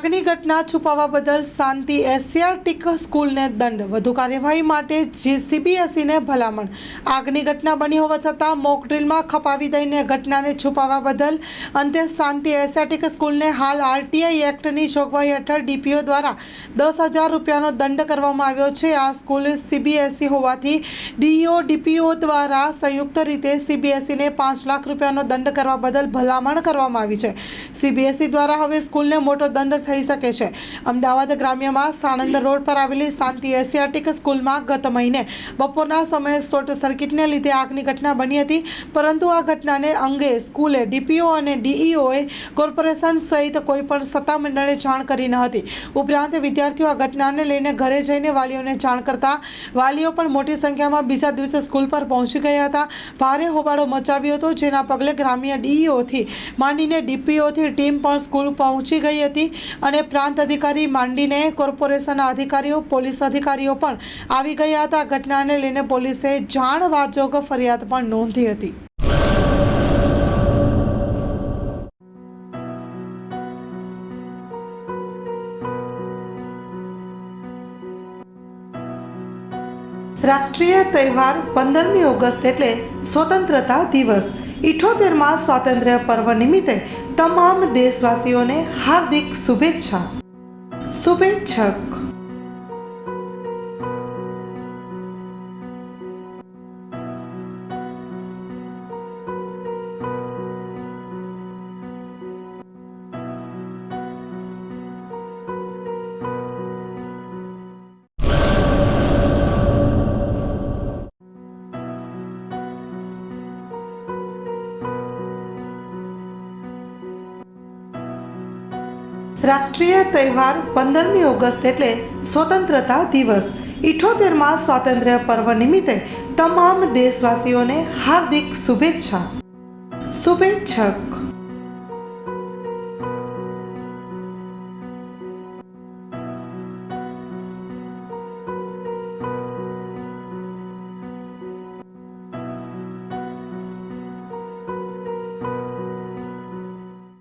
આગની ઘટના છુપાવવા બદલ શાંતિ એશિયાટિક સ્કૂલને દંડ, વધુ કાર્યવાહી માટે સીબીએસઈને ભલામણ। આગની ઘટના બની હોવા છતાં મોક ડ્રીલમાં ખપાવી દઈને ઘટનાને છુપાવવા બદલ અંતે શાંતિ એશિયાટિક સ્કૂલને હાલ આરટીઆઈ એક્ટની જોગવાઈ હેઠળ ડીપીઓ દ્વારા 10,000 રૂપિયાનો દંડ કરવામાં આવ્યો છે। આ સ્કૂલ સીબીએસઈ હોવાથી ડીઈઓ ડીપીઓ દ્વારા સંયુક્ત રીતે સીબીએસઈને 5 લાખ રૂપિયાનો દંડ કરવા બદલ ભલામણ કરવામાં આવી છે। સીબીએસઈ દ્વારા હવે સ્કૂલને મોટો દંડ થઈ શકે છે। અમદાવાદ ગ્રામ્યમાં સાણંદ રોડ પર આવેલી શાંતિ એશિયાટિક સ્કૂલમાં ગત મહિને બપોરના સમયે શોર્ટ સર્કિટને લીધે આગની ઘટના બની હતી, પરંતુ આ ઘટનાને અંગે સ્કૂલે ડીપીઓ અને ડીઈઓએ કોર્પોરેશન સહિત કોઈપણ સત્તામંડળને જાણ કરી ન હતી। ઉપરાંત વિદ્યાર્થીઓ આ ઘટનાને લઈને ઘરે જઈને વાલીઓને જાણ કરતા વાલીઓ પણ મોટી સંખ્યામાં બીજા દિવસે સ્કૂલ પર પહોંચી ગયા હતા। ભારે હોબાળો મચાવ્યો હતો, જેના પગલે ગ્રામ્ય ડીઈઓથી માંડીને ડીપીઓથી ટીમ પણ સ્કૂલ પહોંચી ગઈ હતી અને પ્રાંત અધિકારી માંડીને કોર્પોરેશનના અધિકારીઓ, પોલીસ અધિકારીઓ પણ આવી ગયા હતા। ઘટનાને લઈને પોલીસે જાણ વાજોગ ફરિયાદ પણ નોંધી હતી। રાષ્ટ્રીય તહેવાર 15મી ઓગસ્ટ એટલે સ્વતંત્રતા દિવસ। 78મા સ્વાતંત્ર્ય પર્વ નિમિત્તે તમામ દેશવાસીઓને હાર્દિક શુભેચ્છક। રાષ્ટ્રીય તહેવાર 15મી ઓગસ્ટ એટલે સ્વતંત્રતા દિવસ। 78મા સ્વાતંત્ર્ય પર્વ નિમિત્તે તમામ દેશવાસીઓને હાર્દિક શુભેચ્છક।